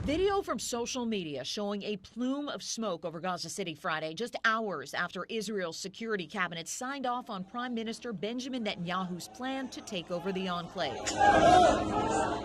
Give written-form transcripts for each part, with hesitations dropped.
Video from social media showing a plume of smoke over Gaza City Friday, just hours after Israel's security cabinet signed off on Prime Minister Benjamin Netanyahu's plan to take over the enclave.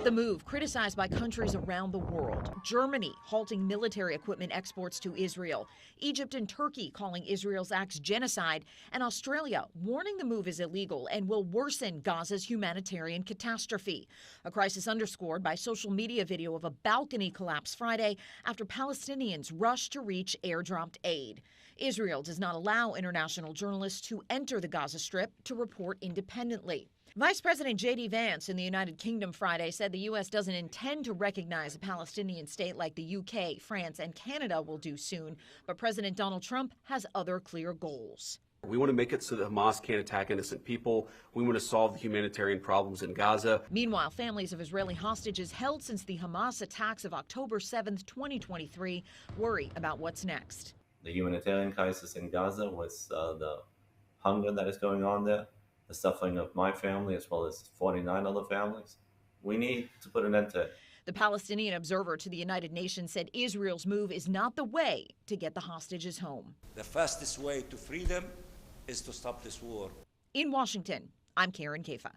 The move criticized by countries around the world. Germany halting military equipment exports to Israel. Egypt and Turkey calling Israel's acts genocide. And Australia warning the move is illegal and will worsen Gaza's humanitarian catastrophe. A crisis underscored by social media video of a balcony collapse Friday after Palestinians rushed to reach airdropped aid. Israel does not allow international journalists to enter the Gaza Strip to report independently. Vice President J.D. Vance in the United Kingdom Friday said the U.S. doesn't intend to recognize a Palestinian state like the U.K., France, and Canada will do soon, but President Donald Trump has other clear goals. We want to make it so that Hamas can't attack innocent people. We want to solve the humanitarian problems in Gaza. Meanwhile, families of Israeli hostages held since the Hamas attacks of October 7th, 2023, worry about what's next. The humanitarian crisis in Gaza with the hunger that is going on there, the suffering of my family as well as 49 other families. We need to put an end to it. The Palestinian observer to the United Nations said Israel's move is not the way to get the hostages home. The fastest way to freedom is to stop this war. In Washington, I'm Karen Kafa.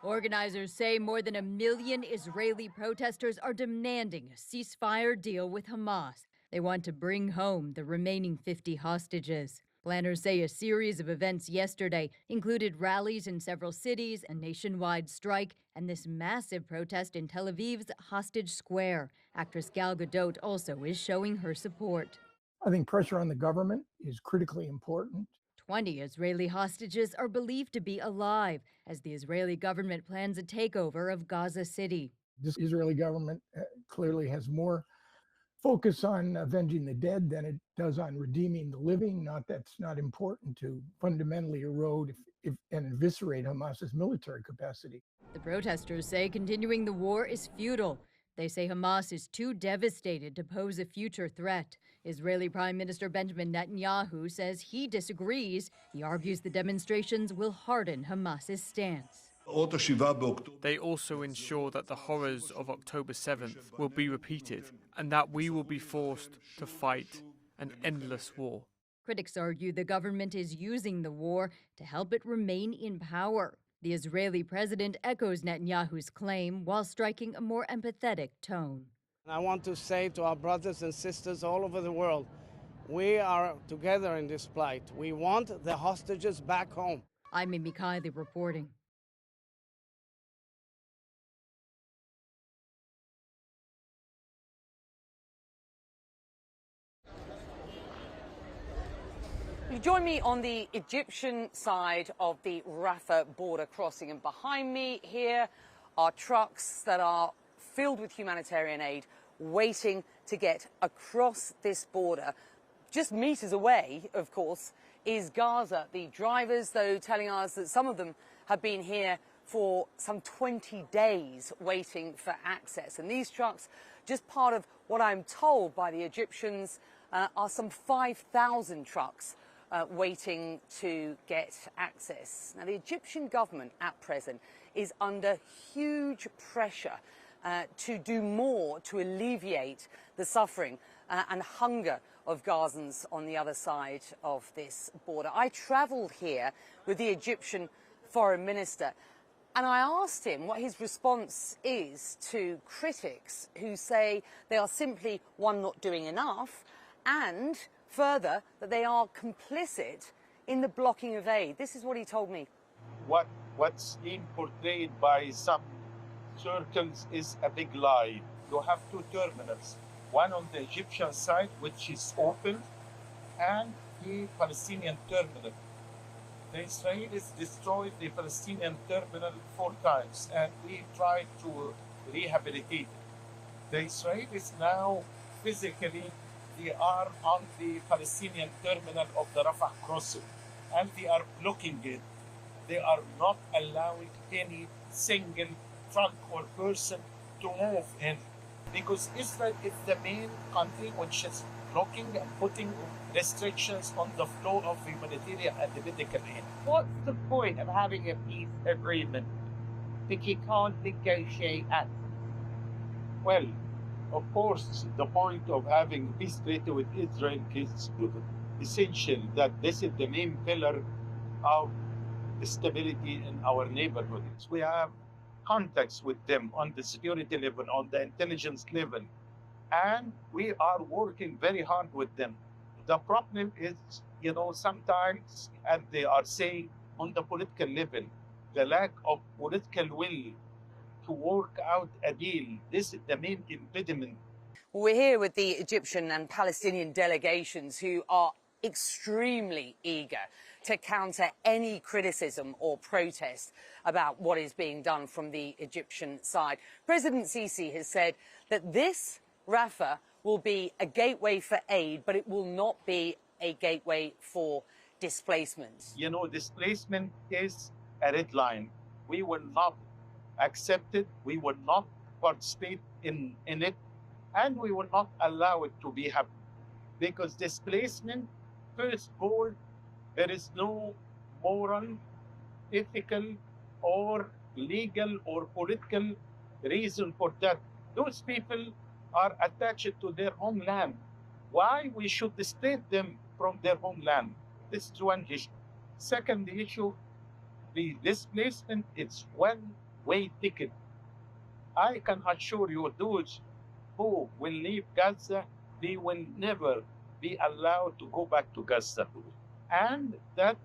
Organizers say more than 1 million Israeli protesters are demanding a ceasefire deal with Hamas. They want to bring home the remaining 50 hostages. Planners say a series of events yesterday included rallies in several cities, a nationwide strike, and this massive protest in Tel Aviv's Hostage Square. Actress Gal Gadot also is showing her support. I think pressure on the government is critically important. 20 Israeli hostages are believed to be alive as the Israeli government plans a takeover of Gaza City. This Israeli government clearly has more focus on avenging the dead than it does on redeeming the living. Not that's not important to fundamentally erode and eviscerate Hamas's military capacity. The protesters say continuing the war is futile. They say Hamas is too devastated to pose a future threat. Israeli Prime Minister Benjamin Netanyahu says he disagrees. He argues the demonstrations will harden Hamas's stance. They also ensure that the horrors of October 7th will be repeated and that we will be forced to fight an endless war. Critics argue the government is using the war to help it remain in power. The Israeli president echoes Netanyahu's claim while striking a more empathetic tone. I want to say to our brothers and sisters all over the world, we are together in this plight. We want the hostages back home. I'm Amy KEYE reporting. You join me on the Egyptian side of the Rafah border crossing, and behind me here are trucks that are filled with humanitarian aid waiting to get across this border. Just meters away, of course, is Gaza. The drivers, though, telling us that some of them have been here for some 20 days waiting for access. And these trucks, just part of what I'm told by the Egyptians, are some 5,000 trucks waiting to get access. Now, the Egyptian government at present is under huge pressure to do more to alleviate the suffering and hunger of Gazans on the other side of this border. I travelled here with the Egyptian foreign minister, and I asked him what his response is to critics who say they are simply, one, not doing enough, and further, that they are complicit in the blocking of aid. This is what he told me. What's being portrayed by some circles is a big lie. You have two terminals, one on the Egyptian side, which is open, and the Palestinian terminal. The Israelis destroyed the Palestinian terminal 4 times, and we tried to rehabilitate it. The Israelis now physically they are on the Palestinian terminal of the Rafah crossing, and they are blocking it. They are not allowing any single truck or person to move in, because Israel is the main country which is blocking and putting restrictions on the flow of humanitarian and medical aid. What's the point of having a peace agreement if he can't negotiate at? Well, of course, the point of having a peace treaty with Israel is essential, that this is the main pillar of stability in our neighborhoods. We have contacts with them on the security level, on the intelligence level, and we are working very hard with them. The problem is, sometimes, as they are saying, on the political level, the lack of political will to work out a deal. This is the main impediment. We're here with the Egyptian and Palestinian delegations who are extremely eager to counter any criticism or protest about what is being done from the Egyptian side. President Sisi has said that this Rafah will be a gateway for aid, but it will not be a gateway for displacement. Displacement is a red line. We will not accept it. We will not participate in it. And we will not allow it to be happen. Because displacement, first of all, there is no moral, ethical, or legal or political reason for that. Those people are attached to their homeland. Why we should displace them from their homeland? This is one issue. Second issue, the displacement is one-way ticket. I can assure you, those who will leave Gaza, they will never be allowed to go back to Gaza. And that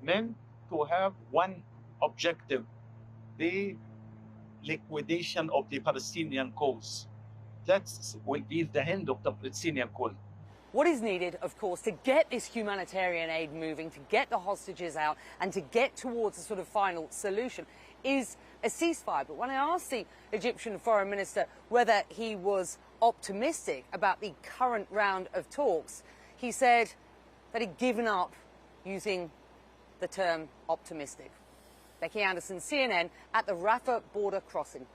meant to have one objective, the liquidation of the Palestinian cause. That will be the end of the Palestinian cause. What is needed, of course, to get this humanitarian aid moving, to get the hostages out and to get towards a sort of final solution is a ceasefire. But when I asked the Egyptian foreign minister whether he was optimistic about the current round of talks, he said that he'd given up using the term optimistic. Becky Anderson, CNN, at the Rafah border crossing.